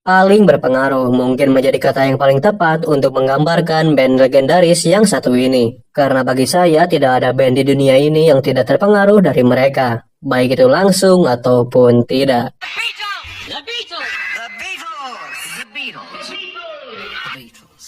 Paling berpengaruh mungkin menjadi kata yang paling tepat untuk menggambarkan band legendaris yang satu ini. Karena bagi saya tidak ada band di dunia ini yang tidak terpengaruh dari mereka, baik itu langsung ataupun tidak. The Beatles! The Beatles! The Beatles! The Beatles.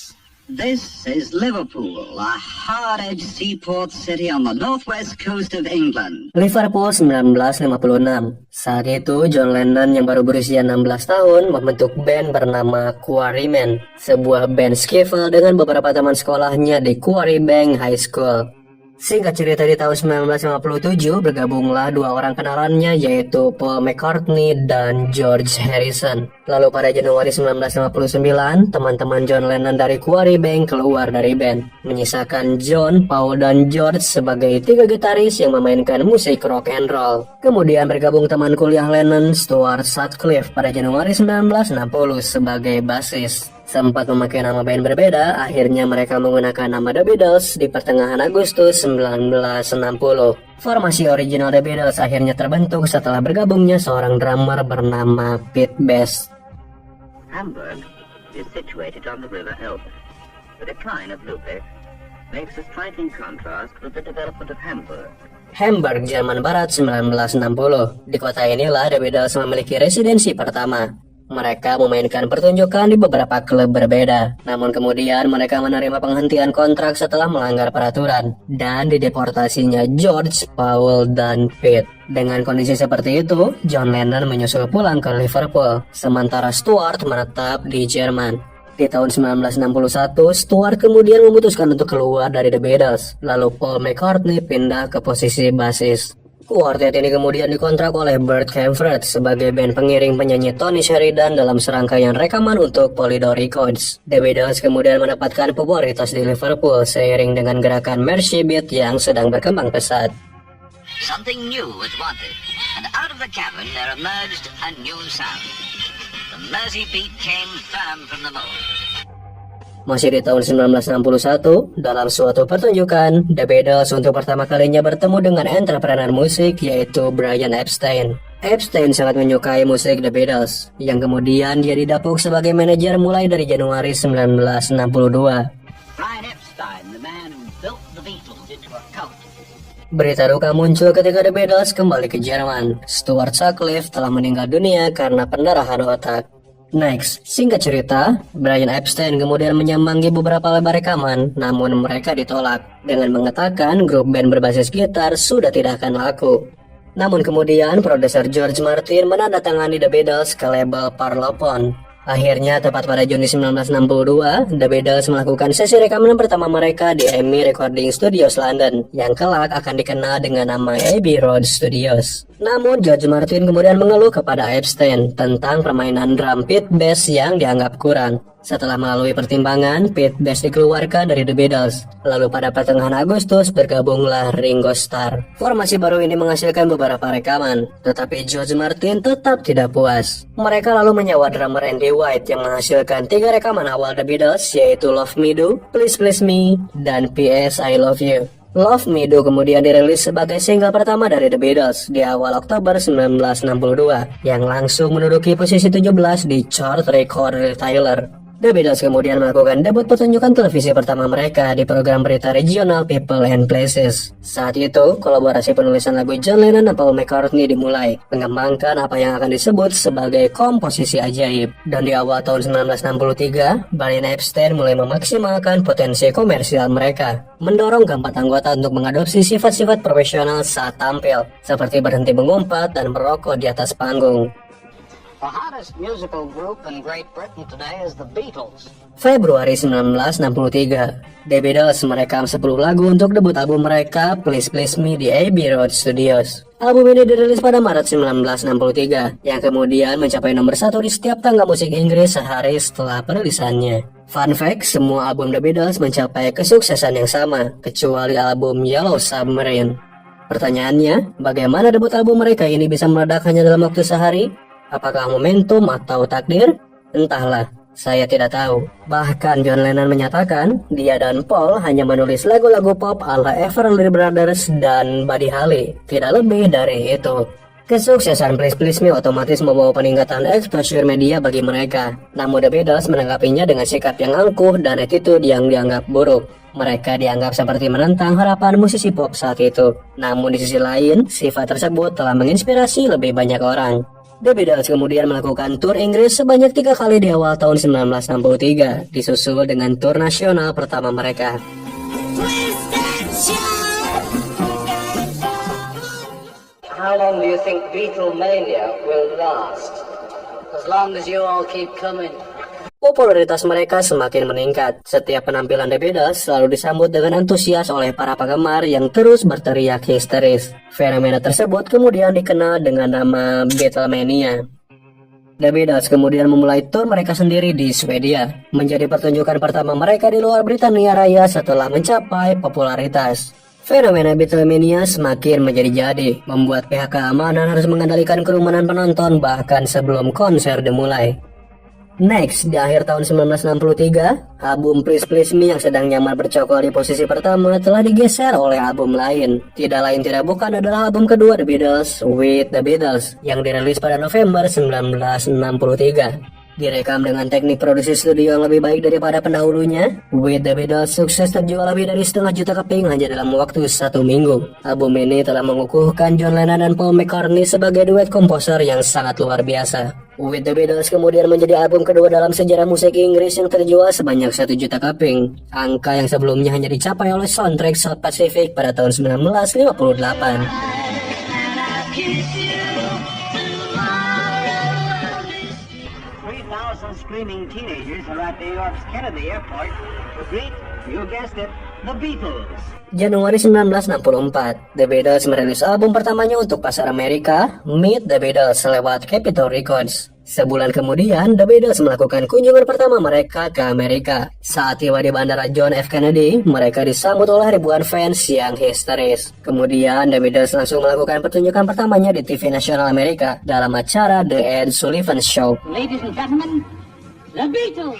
This is Liverpool, a hard-edged seaport city on the northwest coast of England. Liverpool 1956. Saat itu John Lennon yang baru berusia 16 tahun membentuk band bernama Quarrymen, sebuah band skiffle dengan beberapa teman sekolahnya di Quarry Bank High School. Singkat cerita, di tahun 1957 bergabunglah dua orang kenalannya, yaitu Paul McCartney dan George Harrison. Lalu pada Januari 1959, teman-teman John Lennon dari Quarry Bank keluar dari band, menyisakan John, Paul, dan George sebagai tiga gitaris yang memainkan musik rock and roll. Kemudian bergabung teman kuliah Lennon, Stuart Sutcliffe, pada Januari 1960 sebagai bassist. Sempat memakai nama band berbeda, akhirnya mereka menggunakan nama The Beatles di pertengahan Agustus 1960. Formasi original The Beatles akhirnya terbentuk setelah bergabungnya seorang drummer bernama Pete Best. Hamburg is situated on the River Elbe. The decline of Lübeck makes a striking contrast with the development of Hamburg. Hamburg, Jerman Barat 1960. Di kota inilah The Beatles memiliki residensi pertama. Mereka memainkan pertunjukan di beberapa klub berbeda. Namun kemudian mereka menerima penghentian kontrak setelah melanggar peraturan dan dideportasinya George, Paul, dan Pete. Dengan kondisi seperti itu, John Lennon menyusul pulang ke Liverpool, sementara Stuart menetap di Jerman. Di tahun 1961, Stuart kemudian memutuskan untuk keluar dari The Beatles, lalu Paul McCartney pindah ke posisi basis. Kuartet ini kemudian dikontrak oleh Bert Kaempfert sebagai band pengiring penyanyi Tony Sheridan dalam serangkaian rekaman untuk Polydor Records. The Beatles kemudian mendapatkan popularitas di Liverpool seiring dengan gerakan Mersey Beat yang sedang berkembang pesat. Something new was wanted, and out of the cavern there emerged a new sound. The Mersey Beat came firm from the mold. Masih di tahun 1961, dalam suatu pertunjukan, The Beatles untuk pertama kalinya bertemu dengan entrepreneur musik yaitu Brian Epstein. Epstein sangat menyukai musik The Beatles, yang kemudian dia didapuk sebagai manajer mulai dari Januari 1962. Brian Epstein, the man who built the Beatles into a cult. Berita duka muncul ketika The Beatles kembali ke Jerman. Stuart Sutcliffe telah meninggal dunia karena pendarahan otak. Next, singkat cerita, Brian Epstein kemudian menyambangi beberapa lebar rekaman, namun mereka ditolak dengan mengatakan grup band berbasis gitar sudah tidak akan laku. Namun kemudian produser George Martin menandatangani The Beatles ke label Parlophone. Akhirnya tepat pada Juni 1962, The Beatles melakukan sesi rekaman pertama mereka di Abbey Recording Studios London, yang kelak akan dikenal dengan nama Abbey Road Studios. Namun George Martin kemudian mengeluh kepada Epstein tentang permainan drum Pete Best yang dianggap kurang. Setelah melalui pertimbangan, Pete Best dikeluarkan dari The Beatles. Lalu pada pertengahan Agustus bergabunglah Ringo Starr. Formasi baru ini menghasilkan beberapa rekaman, tetapi George Martin tetap tidak puas. Mereka lalu menyewa drummer Andy White yang menghasilkan 3 rekaman awal The Beatles, yaitu Love Me Do, Please Please Me, dan P.S. I Love You. Love Me Do kemudian dirilis sebagai single pertama dari The Beatles di awal Oktober 1962, yang langsung menduduki posisi 17 di chart record retailer. The Beatles kemudian melakukan debut pertunjukan televisi pertama mereka di program berita regional People and Places. Saat itu, kolaborasi penulisan lagu John Lennon dan Paul McCartney dimulai, mengembangkan apa yang akan disebut sebagai komposisi ajaib. Dan di awal tahun 1963, Brian Epstein mulai memaksimalkan potensi komersial mereka, mendorong keempat anggota untuk mengadopsi sifat-sifat profesional saat tampil, seperti berhenti mengumpat dan merokok di atas panggung. The hottest musical group in Great Britain today is the Beatles. Februari 1963, The Beatles merekam 10 lagu untuk debut album mereka Please Please Me di Abbey Road Studios. Album ini dirilis pada Maret 1963, yang kemudian mencapai nomor 1 di setiap tangga musik Inggris sehari setelah perilisannya. Fun fact, semua album The Beatles mencapai kesuksesan yang sama, kecuali album Yellow Submarine. Pertanyaannya, bagaimana debut album mereka ini bisa meledak hanya dalam waktu sehari? Apakah momentum atau takdir? Entahlah, saya tidak tahu. Bahkan John Lennon menyatakan, dia dan Paul hanya menulis lagu-lagu pop ala Everly Brothers dan Buddy Holly, tidak lebih dari itu. Kesuksesan Please Please Me otomatis membawa peningkatan exposure media bagi mereka. Namun The Beatles menanggapinya dengan sikap yang angkuh dan attitude yang dianggap buruk. Mereka dianggap seperti menentang harapan musisi pop saat itu. Namun di sisi lain, sifat tersebut telah menginspirasi lebih banyak orang. The Beatles kemudian melakukan tur Inggris sebanyak 3 kali di awal tahun 1963, disusul dengan tur nasional pertama mereka. How long do you think Beatlemania will last? As long as you all keep coming. Popularitas mereka semakin meningkat. Setiap penampilan The Beatles selalu disambut dengan antusias oleh para penggemar yang terus berteriak histeris. Fenomena tersebut kemudian dikenal dengan nama Beatlemania. The Beatles kemudian memulai tur mereka sendiri di Swedia, menjadi pertunjukan pertama mereka di luar Britania Raya setelah mencapai popularitas. Fenomena Beatlemania semakin menjadi-jadi, membuat pihak keamanan harus mengendalikan kerumunan penonton bahkan sebelum konser dimulai. Next, di akhir tahun 1963, album Please Please Me yang sedang nyaman bercokol di posisi pertama telah digeser oleh album lain. Tidak lain tidak bukan adalah album kedua The Beatles, With The Beatles, yang dirilis pada November 1963. Direkam dengan teknik produksi studio yang lebih baik daripada pendahulunya, With The Beatles sukses terjual lebih dari 500,000 keping hanya dalam waktu 1 minggu. Album ini telah mengukuhkan John Lennon dan Paul McCartney sebagai duet komposer yang sangat luar biasa. With The Beatles kemudian menjadi album kedua dalam sejarah musik Inggris yang terjual sebanyak 1 juta keping, angka yang sebelumnya hanya dicapai oleh soundtrack South Pacific pada tahun 1958. Screaming teenagers are at New York's Kennedy Airport to greet, you guessed it, the Beatles. Januari 1964, The Beatles merilis album pertamanya untuk pasar Amerika, Meet The Beatles lewat Capitol Records. Sebulan kemudian, The Beatles melakukan kunjungan pertama mereka ke Amerika. Saat tiba di Bandara John F. Kennedy, mereka disambut oleh ribuan fans yang histeris. Kemudian, The Beatles langsung melakukan pertunjukan pertamanya di TV nasional Amerika dalam acara The Ed Sullivan Show. Ladies and gentlemen, the Beatles.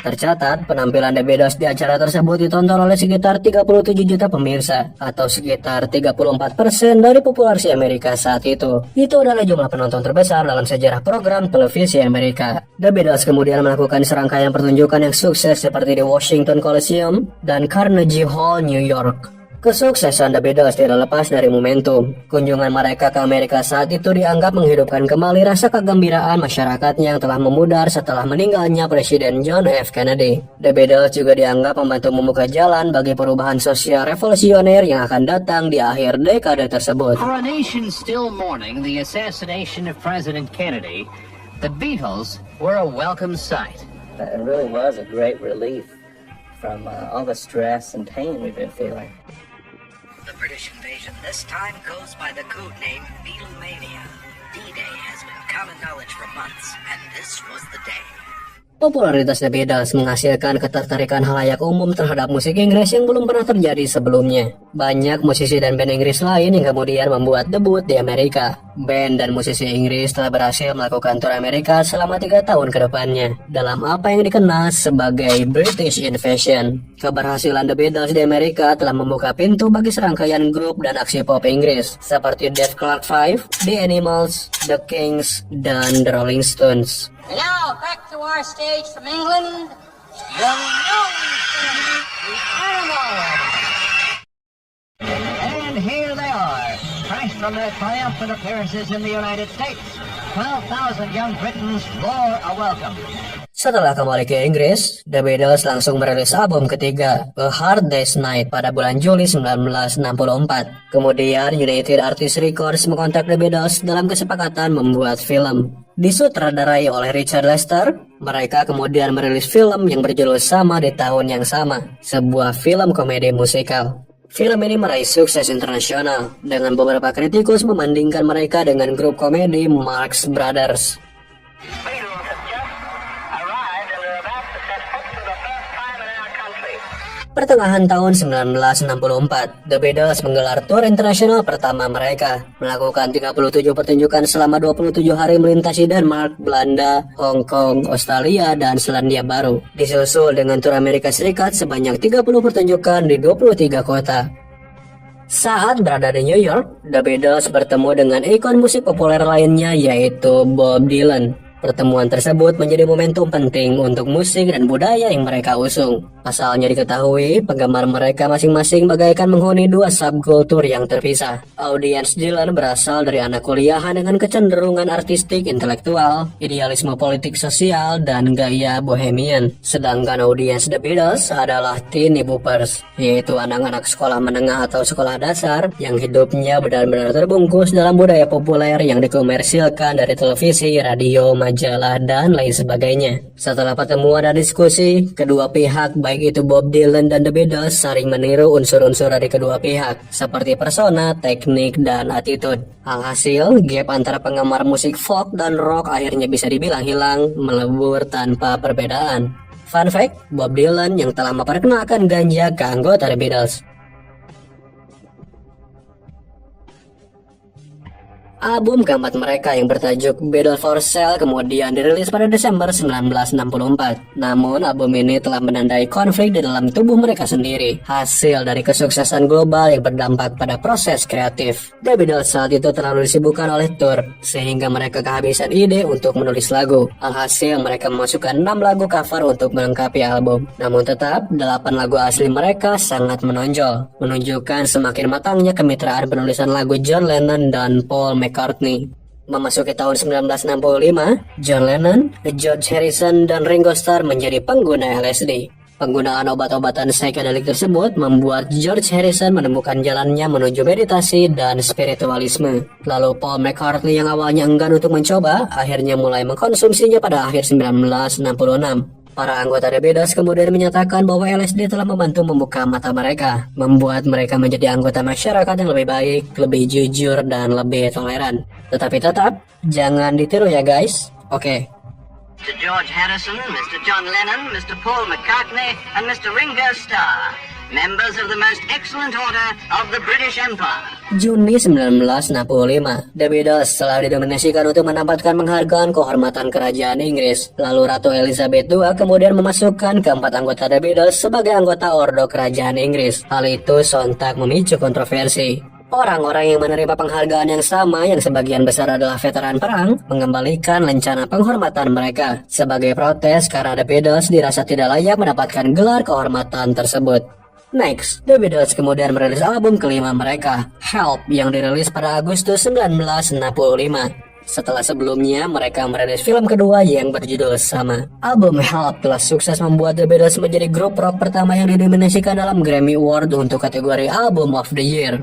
Tercatat, penampilan The Beatles di acara tersebut ditonton oleh sekitar 37 juta pemirsa, atau sekitar 34% dari populasi Amerika saat itu. Itu adalah jumlah penonton terbesar dalam sejarah program televisi Amerika. The Beatles kemudian melakukan serangkaian pertunjukan yang sukses seperti di Washington Coliseum dan Carnegie Hall, New York. Kesuksesan The Beatles tidak lepas dari momentum. Kunjungan mereka ke Amerika saat itu dianggap menghidupkan kembali rasa kegembiraan masyarakatnya yang telah memudar setelah meninggalnya Presiden John F. Kennedy. The Beatles juga dianggap membantu membuka jalan bagi perubahan sosial revolusioner yang akan datang di akhir dekade tersebut. For a nation still mourning the assassination of President Kennedy, the Beatles were a welcome sight. It really was a great relief from all the stress and pain we've been feeling. The British invasion this time goes by the code name Beatlemania. D-Day has been common knowledge for months, and this was the day. Popularitas The Beatles menghasilkan ketertarikan halayak umum terhadap musik Inggris yang belum pernah terjadi sebelumnya. Banyak musisi dan band Inggris lain yang kemudian membuat debut di Amerika. Band dan musisi Inggris telah berhasil melakukan tur Amerika selama 3 tahun ke depannya, dalam apa yang dikenal sebagai British Invasion. Keberhasilan The Beatles di Amerika telah membuka pintu bagi serangkaian grup dan aksi pop Inggris, seperti Dave Clark 5, The Animals, The Kings, dan The Rolling Stones. And now, back to our stage from England, the Rolling Stones, the Animals. And here they are, fresh from their triumphant appearances in the United States. 12,000 young Britons roar a welcome. Setelah kembali ke Inggris, The Beatles langsung merilis album ketiga, A Hard Day's Night, pada bulan Juli 1964. Kemudian United Artists Records mengontak The Beatles dalam kesepakatan membuat film. Disutradarai oleh Richard Lester, mereka kemudian merilis film yang berjudul sama di tahun yang sama, sebuah film komedi musikal. Film ini meraih sukses internasional, dengan beberapa kritikus membandingkan mereka dengan grup komedi Marx Brothers. Pertengahan tahun 1964, The Beatles menggelar tur internasional pertama mereka, melakukan 37 pertunjukan selama 27 hari melintasi Denmark, Belanda, Hong Kong, Australia, dan Selandia Baru. Disusul dengan tur Amerika Serikat sebanyak 30 pertunjukan di 23 kota. Saat berada di New York, The Beatles bertemu dengan ikon musik populer lainnya yaitu Bob Dylan. Pertemuan tersebut menjadi momentum penting untuk musik dan budaya yang mereka usung. Pasalnya diketahui, penggemar mereka masing-masing bagaikan menghuni dua subkultur yang terpisah. Audiens Dylan berasal dari anak kuliahan dengan kecenderungan artistik intelektual, idealisme politik sosial, dan gaya bohemian. Sedangkan audiens The Beatles adalah teeny boppers, yaitu anak-anak sekolah menengah atau sekolah dasar yang hidupnya benar-benar terbungkus dalam budaya populer yang dikomersilkan dari televisi, radio, majalah, dan lain sebagainya. Setelah pertemuan dan diskusi, kedua pihak baik itu Bob Dylan dan The Beatles saling meniru unsur-unsur dari kedua pihak, seperti persona, teknik, dan attitude. Alhasil, gap antara penggemar musik folk dan rock akhirnya bisa dibilang hilang, melebur tanpa perbedaan. Fun fact, Bob Dylan yang telah memperkenalkan ganja ke anggota The Beatles. Album keempat mereka yang bertajuk Battle for Sale kemudian dirilis pada Desember 1964. Namun album ini telah menandai konflik di dalam tubuh mereka sendiri, hasil dari kesuksesan global yang berdampak pada proses kreatif. The Beatles saat itu terlalu disibukkan oleh tour, sehingga mereka kehabisan ide untuk menulis lagu. Alhasil mereka memasukkan 6 lagu cover untuk melengkapi album. Namun tetap, 8 lagu asli mereka sangat menonjol, menunjukkan semakin matangnya kemitraan penulisan lagu John Lennon dan Paul McCartney. Memasuki tahun 1965, John Lennon, George Harrison, dan Ringo Starr menjadi pengguna LSD. Penggunaan obat-obatan psychedelic tersebut membuat George Harrison menemukan jalannya menuju meditasi dan spiritualisme. Lalu Paul McCartney yang awalnya enggan untuk mencoba, akhirnya mulai mengkonsumsinya pada akhir 1966. Para anggota The Beatles kemudian menyatakan bahwa LSD telah membantu membuka mata mereka, membuat mereka menjadi anggota masyarakat yang lebih baik, lebih jujur, dan lebih toleran. Tetapi tetap, jangan ditiru ya guys. Oke. Mr. George Harrison, Mr. John Lennon, Mr. Paul McCartney, and Mr. Ringo Starr, members of the most excellent order of the British Empire. Juni 1965, The Beatles telah didominasikan untuk mendapatkan penghargaan kehormatan kerajaan Inggris. Lalu Ratu Elizabeth II kemudian memasukkan keempat anggota The Beatles sebagai anggota ordo kerajaan Inggris. Hal itu sontak memicu kontroversi. Orang-orang yang menerima penghargaan yang sama, yang sebagian besar adalah veteran perang, mengembalikan lencana penghormatan mereka sebagai protes karena The Beatles dirasa tidak layak mendapatkan gelar kehormatan tersebut. Next, The Beatles kemudian merilis album kelima mereka, Help, yang dirilis pada Agustus 1965. Setelah sebelumnya, mereka merilis film kedua yang berjudul sama. Album Help telah sukses membuat The Beatles menjadi grup rock pertama yang didominasikan dalam Grammy Award untuk kategori Album of the Year.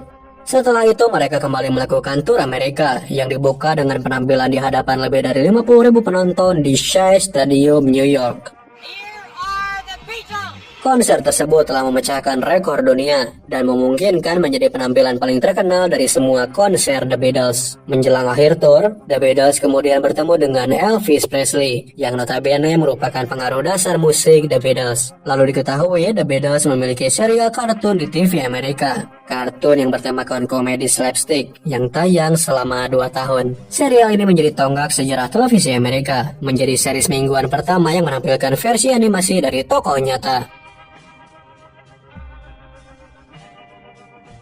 Setelah itu, mereka kembali melakukan tur Amerika yang dibuka dengan penampilan di hadapan lebih dari 50.000 penonton di Shea Stadium, New York. Here are the Beatles. Konser tersebut telah memecahkan rekor dunia dan memungkinkan menjadi penampilan paling terkenal dari semua konser The Beatles. Menjelang akhir tur, The Beatles kemudian bertemu dengan Elvis Presley, yang notabene merupakan pengaruh dasar musik The Beatles. Lalu diketahui The Beatles memiliki serial kartun di TV Amerika. Kartun yang bertemakan komedi slapstick yang tayang selama 2 tahun. Serial ini menjadi tonggak sejarah televisi Amerika, menjadi series mingguan pertama yang menampilkan versi animasi dari tokoh nyata.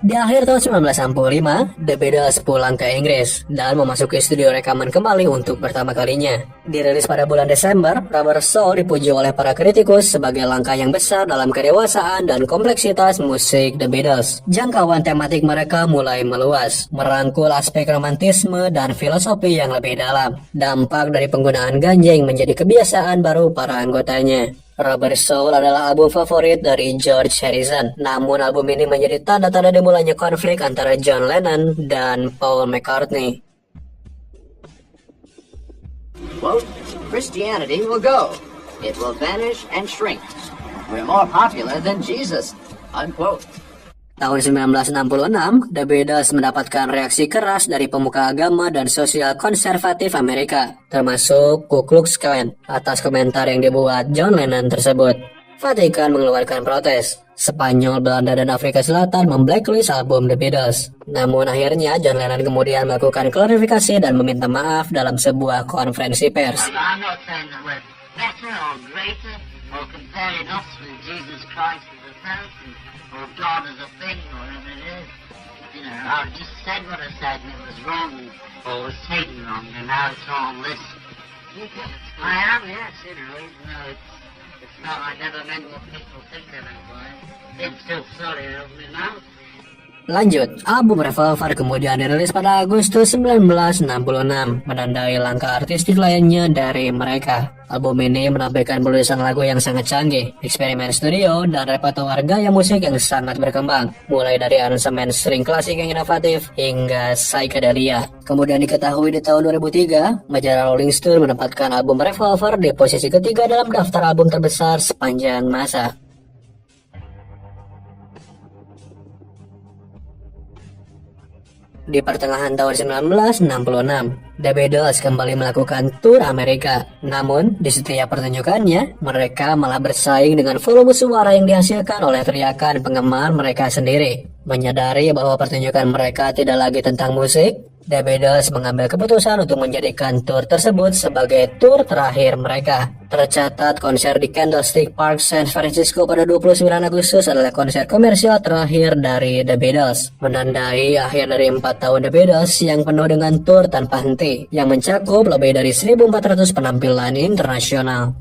Di akhir tahun 1965, The Beatles pulang ke Inggris dan memasuki studio rekaman kembali untuk pertama kalinya. Dirilis pada bulan Desember, Rubber Soul dipuji oleh para kritikus sebagai langkah yang besar dalam kedewasaan dan kompleksitas musik The Beatles. Jangkauan tematik mereka mulai meluas, merangkul aspek romantisme dan filosofi yang lebih dalam. Dampak dari penggunaan ganja yang menjadi kebiasaan baru para anggotanya. Rubber Soul adalah album favorit dari George Harrison. Namun album ini menjadi tanda-tanda dimulainya konflik antara John Lennon dan Paul McCartney. Quote, Christianity will go. It will vanish and shrink. We're more popular than Jesus. Unquote. Tahun 1966, The Beatles mendapatkan reaksi keras dari pemuka agama dan sosial konservatif Amerika, termasuk Ku Klux Klan, atas komentar yang dibuat John Lennon tersebut. Vatikan mengeluarkan protes. Spanyol, Belanda, dan Afrika Selatan memblacklist album The Beatles. Namun akhirnya John Lennon kemudian melakukan klarifikasi dan meminta maaf dalam sebuah konferensi pers. I'm not saying that we're better or greater or comparing us with Jesus Christ as a person or God as a thing or whatever it is. I just said what I said and it was wrong, or was taken wrong, and now it's wrong. Listen. I am, yes, you know, even though it's not, I never meant what people think I meant by it. I'm still sorry, I opened my mouth. Lanjut, album Revolver kemudian dirilis pada Agustus 1966, menandai langkah artistik lainnya dari mereka. Album ini menampilkan penulisan lagu yang sangat canggih, eksperimen studio, dan repertoire gaya musik yang sangat berkembang, mulai dari aransemen string klasik yang inovatif hingga psychedelia. Kemudian diketahui di tahun 2003, majalah Rolling Stone menempatkan album Revolver di posisi ketiga dalam daftar album terbesar sepanjang masa. Di pertengahan tahun 1966, The Beatles kembali melakukan tur Amerika. Namun, di setiap pertunjukannya, mereka malah bersaing dengan volume suara yang dihasilkan oleh teriakan penggemar mereka sendiri. Menyadari bahwa pertunjukan mereka tidak lagi tentang musik, The Beatles mengambil keputusan untuk menjadikan tur tersebut sebagai tur terakhir mereka. Tercatat konser di Candlestick Park, San Francisco pada 29 Agustus adalah konser komersial terakhir dari The Beatles, menandai akhir dari 4 tahun The Beatles yang penuh dengan tur tanpa henti, yang mencakup lebih dari 1.400 penampilan internasional.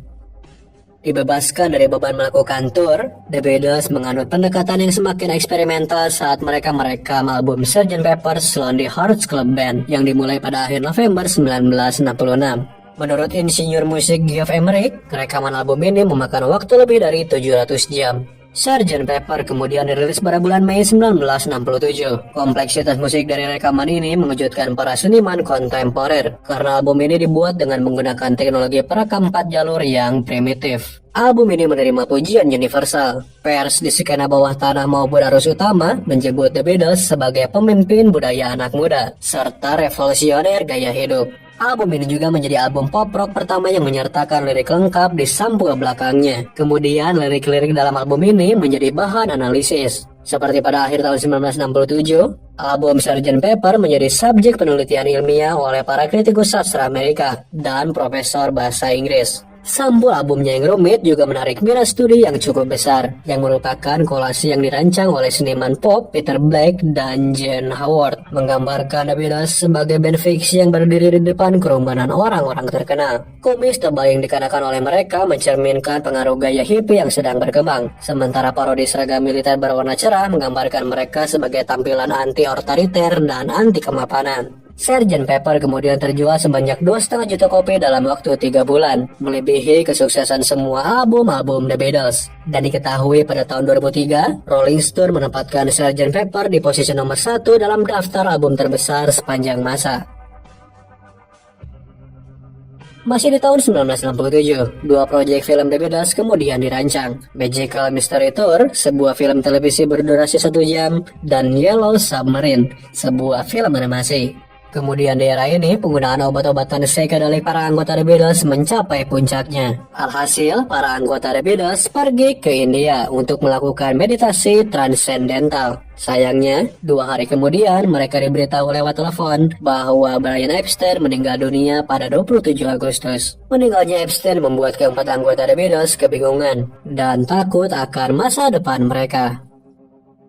Dibebaskan dari beban melakukan tur, The Beatles menganut pendekatan yang semakin eksperimental saat mereka merekam album Sgt. Pepper's Lonely Hearts Club Band yang dimulai pada akhir November 1966. Menurut insinyur musik Geoff Emerick, rekaman album ini memakan waktu lebih dari 700 jam. Sgt. Pepper kemudian dirilis pada bulan Mei 1967. Kompleksitas musik dari rekaman ini mengejutkan para seniman kontemporer karena album ini dibuat dengan menggunakan teknologi perekam 4 jalur yang primitif. Album ini menerima pujian universal. Pers di skena bawah tanah maupun arus utama menyebut The Beatles sebagai pemimpin budaya anak muda serta revolusioner gaya hidup. Album ini juga menjadi album pop rock pertama yang menyertakan lirik lengkap di sampul belakangnya. Kemudian lirik-lirik dalam album ini menjadi bahan analisis. Seperti pada akhir tahun 1967, album Sgt. Pepper menjadi subjek penelitian ilmiah oleh para kritikus sastra Amerika dan profesor bahasa Inggris. Sampul albumnya yang rumit juga menarik minat studi yang cukup besar, yang merupakan kolase yang dirancang oleh seniman pop Peter Black dan Jen Howard, menggambarkan The Beatles sebagai band fiksi yang berdiri di depan kerumunan orang-orang terkenal. Kumis tebal yang dikenakan oleh mereka mencerminkan pengaruh gaya hippie yang sedang berkembang, sementara parodi seragam militer berwarna cerah menggambarkan mereka sebagai tampilan anti-otoriter dan anti-kemapanan. Sgt. Pepper kemudian terjual sebanyak 2,5 juta kopi dalam waktu 3 bulan, melebihi kesuksesan semua album-album The Beatles. Dan diketahui pada tahun 2003, Rolling Stone menempatkan Sgt. Pepper di posisi nomor 1 dalam daftar album terbesar sepanjang masa. Masih di tahun 1967, dua proyek film The Beatles kemudian dirancang. Magical Mystery Tour, sebuah film televisi berdurasi 1 jam, dan Yellow Submarine, sebuah film animasi. Kemudian di era ini, penggunaan obat-obatan psychedelic para anggota The Beatles mencapai puncaknya. Alhasil, para anggota The Beatles pergi ke India untuk melakukan meditasi transendental. Sayangnya, 2 hari kemudian mereka diberitahu lewat telepon bahwa Brian Epstein meninggal dunia pada 27 Agustus. Meninggalnya Epstein membuat keempat anggota The Beatles kebingungan dan takut akan masa depan mereka.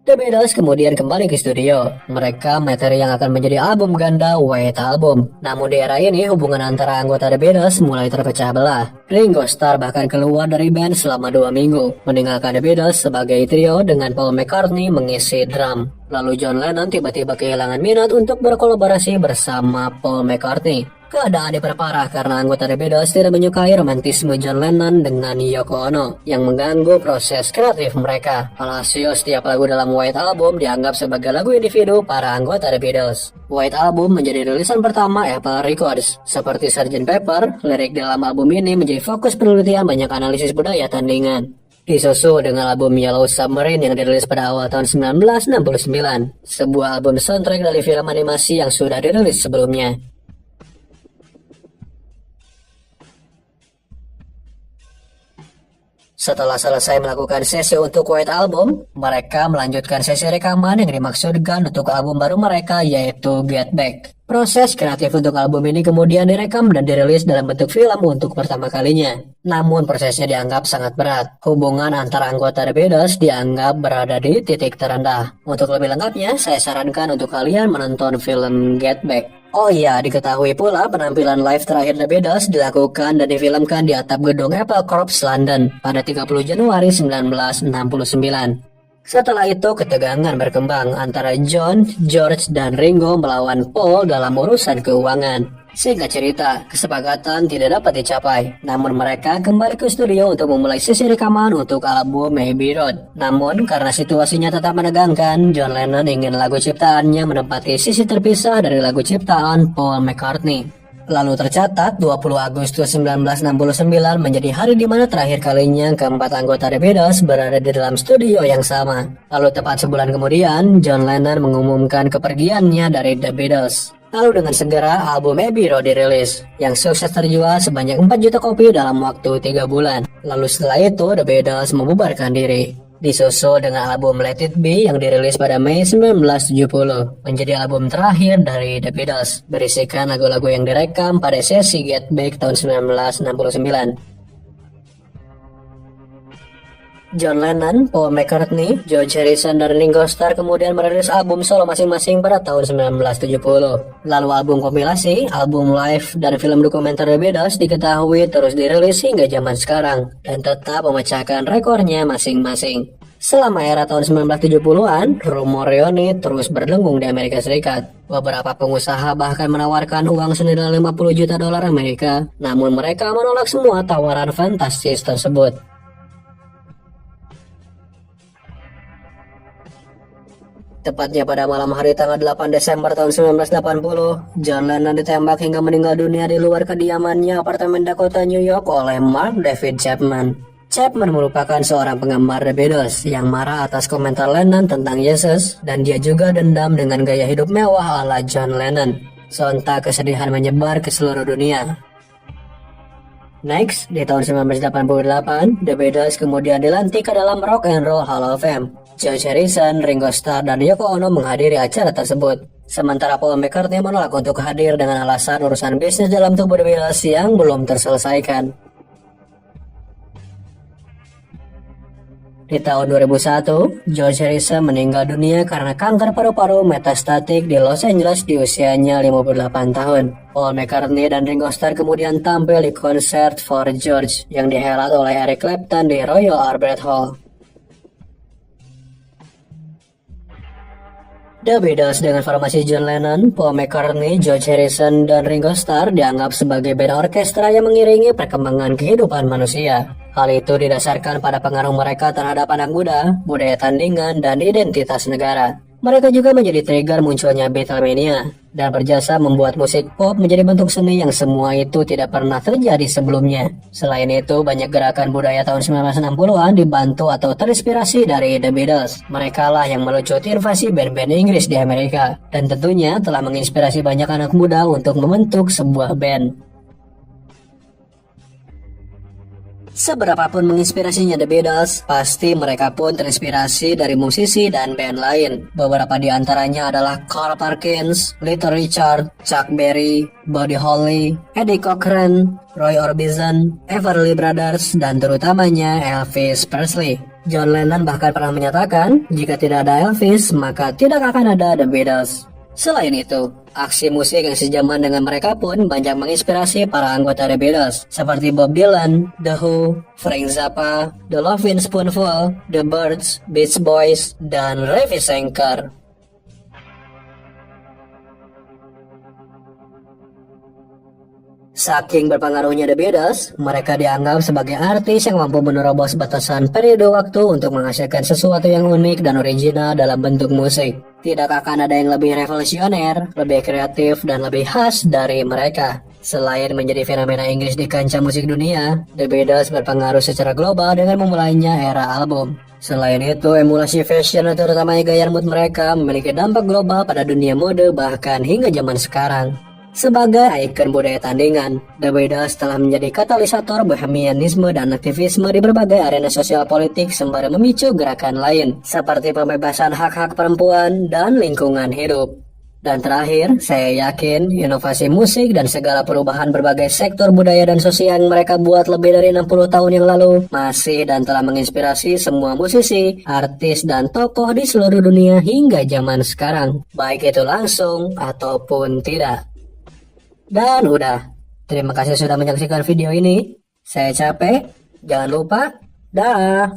The Beatles kemudian kembali ke studio. Mereka materi yang akan menjadi album ganda White Album. Namun di era ini hubungan antara anggota The Beatles mulai terpecah belah. Ringo Starr bahkan keluar dari band selama 2 minggu, meninggalkan The Beatles sebagai trio dengan Paul McCartney mengisi drum. Lalu John Lennon tiba-tiba kehilangan minat untuk berkolaborasi bersama Paul McCartney. Keadaan diperparah karena anggota The Beatles tidak menyukai romantisme John Lennon dengan Yoko Ono yang mengganggu proses kreatif mereka. Alhasil, setiap lagu dalam White Album dianggap sebagai lagu individu para anggota The Beatles. White Album menjadi rilisan pertama Apple Records. Seperti Sgt. Pepper, lirik dalam album ini menjadi fokus penelitian banyak analisis budaya tandingan. Disusul dengan album Yellow Submarine yang dirilis pada awal tahun 1969, sebuah album soundtrack dari film animasi yang sudah dirilis sebelumnya. Setelah selesai melakukan sesi untuk White Album, mereka melanjutkan sesi rekaman yang dimaksudkan untuk album baru mereka, yaitu Get Back. Proses kreatif untuk album ini kemudian direkam dan dirilis dalam bentuk film untuk pertama kalinya. Namun prosesnya dianggap sangat berat. Hubungan antara anggota The Beatles dianggap berada di titik terendah. Untuk lebih lengkapnya, saya sarankan untuk kalian menonton film Get Back. Oh iya, diketahui pula penampilan live terakhir The Beatles dilakukan dan difilmkan di atap gedung Apple Corps London pada 30 Januari 1969. Setelah itu ketegangan berkembang antara John, George, dan Ringo melawan Paul dalam urusan keuangan. Singkat cerita, kesepakatan tidak dapat dicapai, namun mereka kembali ke studio untuk memulai sesi rekaman untuk album Abbey Road. Namun, karena situasinya tetap menegangkan, John Lennon ingin lagu ciptaannya menempati sisi terpisah dari lagu ciptaan Paul McCartney. Lalu tercatat 20 Agustus 1969 menjadi hari di mana terakhir kalinya keempat anggota The Beatles berada di dalam studio yang sama. Lalu tepat sebulan kemudian, John Lennon mengumumkan kepergiannya dari The Beatles. Lalu dengan segera album Abbey Road dirilis, yang sukses terjual sebanyak 4 juta kopi dalam waktu 3 bulan. Lalu setelah itu The Beatles membubarkan diri. Disusul dengan album Let It Be yang dirilis pada Mei 1970, menjadi album terakhir dari The Beatles, berisikan lagu-lagu yang direkam pada sesi Get Back tahun 1969. John Lennon, Paul McCartney, George Harrison, dan Ringo Starr kemudian merilis album solo masing-masing pada tahun 1970. Lalu album kompilasi, album live, dan film dokumenter The Beatles diketahui terus dirilis hingga zaman sekarang, dan tetap memecahkan rekornya masing-masing. Selama era tahun 1970-an, rumor reuni terus berdengung di Amerika Serikat. Beberapa pengusaha bahkan menawarkan uang senilai 50 juta dolar Amerika, namun mereka menolak semua tawaran fantastis tersebut. Tepatnya pada malam hari tanggal 8 Desember tahun 1980, John Lennon ditembak hingga meninggal dunia di luar kediamannya apartemen Dakota, New York oleh Mark David Chapman. Chapman merupakan seorang penggemar The Beatles yang marah atas komentar Lennon tentang Yesus, dan dia juga dendam dengan gaya hidup mewah ala John Lennon. Sontak kesedihan menyebar ke seluruh dunia. Next, di tahun 1988, The Beatles kemudian dilantik ke dalam Rock and Roll Hall of Fame. George Harrison, Ringo Starr, dan Yoko Ono menghadiri acara tersebut. Sementara Paul McCartney menolak untuk hadir dengan alasan urusan bisnis dalam tubuh The Beatles yang belum terselesaikan. Di tahun 2001, George Harrison meninggal dunia karena kanker paru-paru metastatik di Los Angeles di usianya 58 tahun. Paul McCartney dan Ringo Starr kemudian tampil di konser For George yang dihelat oleh Eric Clapton di Royal Albert Hall. The Beatles dengan formasi John Lennon, Paul McCartney, George Harrison, dan Ringo Starr dianggap sebagai band orkestra yang mengiringi perkembangan kehidupan manusia. Hal itu didasarkan pada pengaruh mereka terhadap anak muda, budaya tandingan, dan identitas negara. Mereka juga menjadi trigger munculnya Beatlemania, dan berjasa membuat musik pop menjadi bentuk seni yang semua itu tidak pernah terjadi sebelumnya. Selain itu, banyak gerakan budaya tahun 1960-an dibantu atau terinspirasi dari The Beatles. Mereka lah yang melucuti invasi band-band Inggris di Amerika, dan tentunya telah menginspirasi banyak anak muda untuk membentuk sebuah band. Seberapapun menginspirasinya The Beatles, pasti mereka pun terinspirasi dari musisi dan band lain. Beberapa di antaranya adalah Carl Perkins, Little Richard, Chuck Berry, Buddy Holly, Eddie Cochran, Roy Orbison, Everly Brothers, dan terutamanya Elvis Presley. John Lennon bahkan pernah menyatakan, jika tidak ada Elvis, maka tidak akan ada The Beatles. Selain itu, aksi musik yang sejaman dengan mereka pun banyak menginspirasi para anggota The Beatles, seperti Bob Dylan, The Who, Frank Zappa, The Lovin' Spoonful, The Byrds, Beach Boys, dan Ravi Shankar. Saking berpengaruhnya The Beatles, mereka dianggap sebagai artis yang mampu menerobos batasan periode waktu untuk menghasilkan sesuatu yang unik dan original dalam bentuk musik. Tidak akan ada yang lebih revolusioner, lebih kreatif, dan lebih khas dari mereka. Selain menjadi fenomena Inggris di kancah musik dunia, The Beatles berpengaruh secara global dengan memulainya era album. Selain itu, emulasi fashion terutama gaya rambut mereka memiliki dampak global pada dunia mode bahkan hingga zaman sekarang. Sebagai ikon budaya tandingan, The Beatles telah menjadi katalisator bohemianisme dan aktivisme di berbagai arena sosial politik sembari memicu gerakan lain, seperti pembebasan hak-hak perempuan dan lingkungan hidup. Dan terakhir, saya yakin inovasi musik dan segala perubahan berbagai sektor budaya dan sosial yang mereka buat lebih dari 60 tahun yang lalu masih dan telah menginspirasi semua musisi, artis, dan tokoh di seluruh dunia hingga zaman sekarang, baik itu langsung ataupun tidak. Dan udah, terima kasih sudah menyaksikan video ini. Saya capek, jangan lupa, dah.